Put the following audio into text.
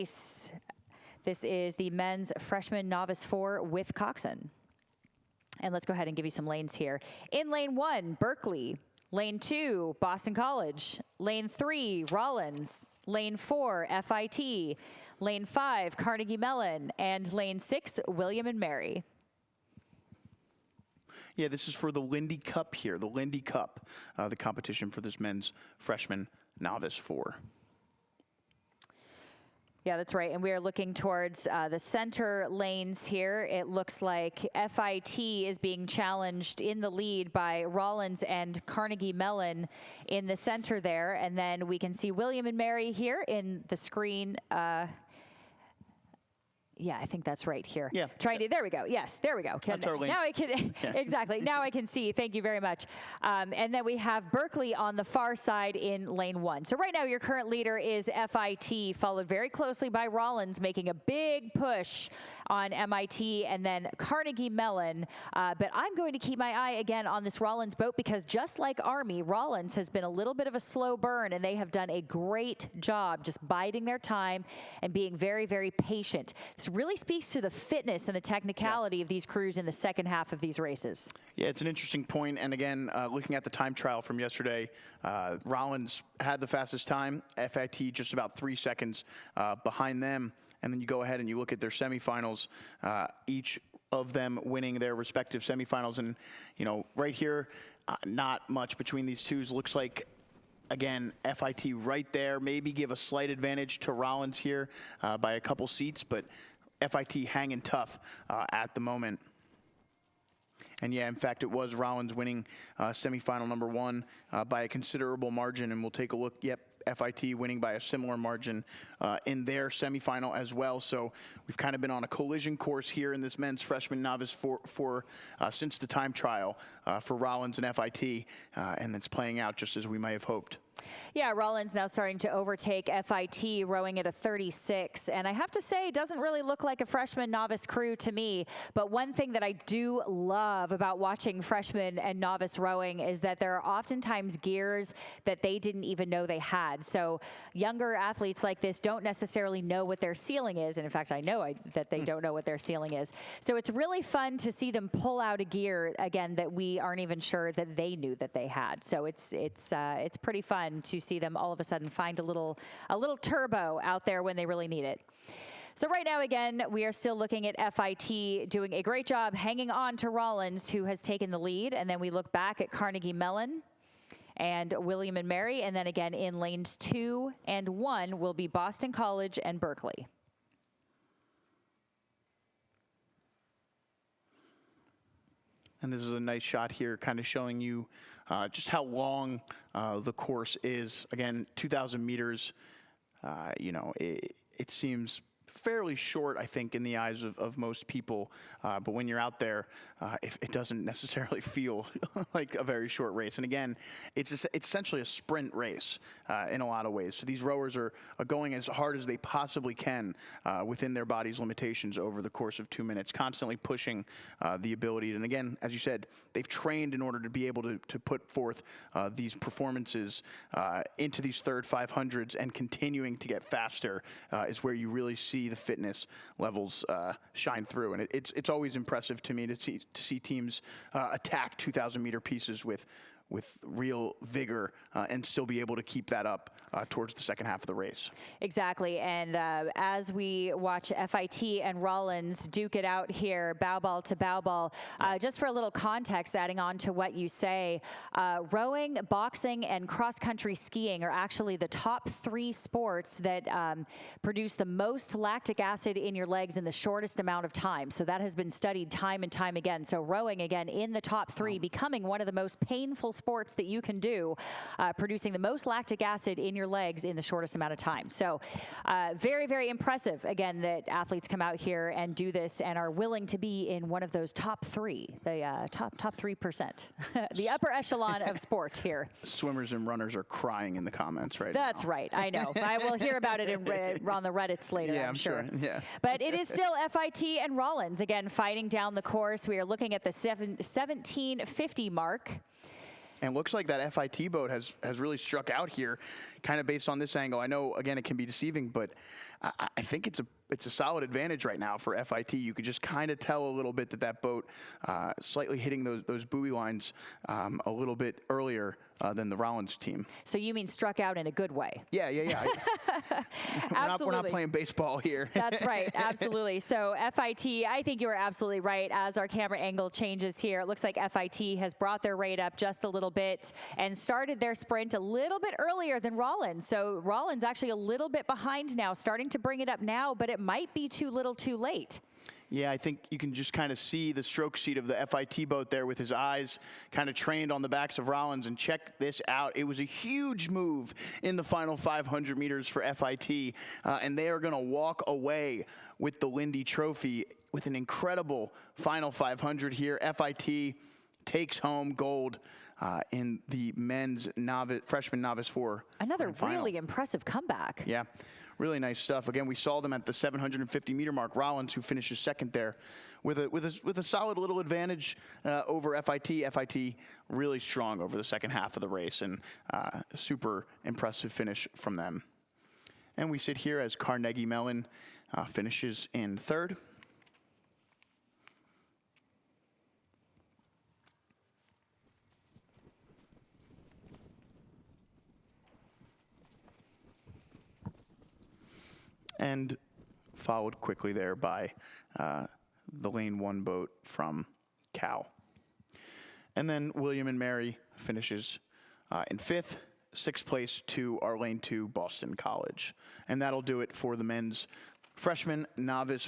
This is the men's freshman novice 4 with Coxon. And let's go ahead and give you some lanes here. In lane 1, Berkeley. Lane 2, Boston College. Lane 3, Rollins. Lane 4, FIT. Lane 5, Carnegie Mellon. And lane 6, William and Mary. Yeah, this is for the Lindy Cup here, the Lindy Cup, the competition for this men's freshman novice 4. Yeah, that's right. And we are looking towards the center lanes here. It looks like FIT is being challenged in the lead by Rollins and Carnegie Mellon in the center there. And then we can see William and Mary here in the screen. Yeah, I think that's right here. Yeah. There we go. Yes, there we go. That's our link. Now I can, yeah. Exactly. Now I can see. Thank you very much. And then we have Berkeley on the far side in lane 1. So right now your current leader is FIT, followed very closely by Rollins, making a big push on MIT, and then Carnegie Mellon. But I'm going to keep my eye again on this Rollins boat because just like Army, Rollins has been a little bit of a slow burn, and they have done a great job just biding their time and being very, very patient. This really speaks to the fitness and the technicality of these crews in the second half of these races. Yeah, it's an interesting point. And again, looking at the time trial from yesterday, Rollins had the fastest time, FIT just about 3 seconds behind them. And then you go ahead and you look at their semifinals, each of them winning their respective semifinals. And, you know, right here, not much between these twos. Looks like, again, FIT right there, maybe give a slight advantage to Rollins here by a couple seats, but FIT hanging tough at the moment. And yeah, in fact, it was Rollins winning semifinal number 1 by a considerable margin. And we'll take a look. Yep, FIT winning by a similar margin in their semifinal as well. So we've kind of been on a collision course here in this men's freshman novice for since the time trial for Rollins and FIT, and it's playing out just as we may have hoped. Yeah, Rollins now starting to overtake FIT, rowing at a 36. And I have to say, it doesn't really look like a freshman novice crew to me. But one thing that I do love about watching freshman and novice rowing is that there are oftentimes gears that they didn't even know they had. So younger athletes like this don't necessarily know what their ceiling is. And in fact, I know that they don't know what their ceiling is. So it's really fun to see them pull out a gear, again, that we aren't even sure that they knew that they had. So it's pretty fun to see them all of a sudden find a little turbo out there when they really need it. So right now, again, we are still looking at FIT doing a great job hanging on to Rollins, who has taken the lead. And then we look back at Carnegie Mellon and William and Mary. And then again, in lanes 2 and 1 will be Boston College and Berkeley. And this is a nice shot here, kind of showing you just how long the course is. Again, 2,000 meters, you know, it seems fairly short, I think, in the eyes of most people. But when you're out there, it doesn't necessarily feel like a very short race. And again, it's essentially a sprint race in a lot of ways. So these rowers are going as hard as they possibly can within their body's limitations over the course of 2 minutes, constantly pushing the ability. And again, as you said, they've trained in order to be able to put forth these performances into these third 500s, and continuing to get faster is where you really see the fitness levels shine through. And it's always impressive to me to see teams attack 2,000 meter pieces with real vigor and still be able to keep that up towards the second half of the race. Exactly. And as we watch FIT and Rollins duke it out here, bow ball to bow ball, just for a little context, adding on to what you say, rowing, boxing, and cross-country skiing are actually the top 3 sports that produce the most lactic acid in your legs in the shortest amount of time. So that has been studied time and time again. So rowing, again, in the top 3, becoming one of the most painful sports that you can do, producing the most lactic acid in your legs in the shortest amount of time. So very, very impressive, again, that athletes come out here and do this and are willing to be in one of those top 3, the top 3%, the upper echelon of sport here. Swimmers and runners are crying in the comments right now. That's right. I know. I will hear about it on the Reddits later, yeah, I'm sure. Yeah. But it is still FIT and Rollins, again, fighting down the course. We are looking at the 1750 mark. And looks like that FIT boat has really struck out here, kind of based on this angle. I know, again, it can be deceiving, but I think it's a solid advantage right now for FIT. You could just kind of tell a little bit that boat slightly hitting those buoy lines a little bit earlier than the Rollins team. So you mean struck out in a good way? Yeah. We're not playing baseball here. That's right, absolutely. So FIT, I think you are absolutely right. As our camera angle changes here, it looks like FIT has brought their rate up just a little bit and started their sprint a little bit earlier than Rollins. So Rollins actually a little bit behind now, starting to bring it up now, but it might be too little too late. Yeah, I think you can just kind of see the stroke seat of the FIT boat there with his eyes kind of trained on the backs of Rollins. And check this out. It was a huge move in the final 500 meters for FIT. And they are going to walk away with the Lindy Trophy with an incredible final 500 here. FIT takes home gold in the men's freshman novice 4. Another really impressive comeback. Yeah. Really nice stuff. Again, we saw them at the 750-meter mark. Rollins, who finishes second there, with a solid little advantage over FIT. FIT really strong over the second half of the race, and super impressive finish from them. And we sit here as Carnegie Mellon finishes in third. And followed quickly there by the lane 1 boat from Cal. And then William and Mary finishes in 5th, 6th place to our lane 2 Boston College. And that'll do it for the men's freshman novice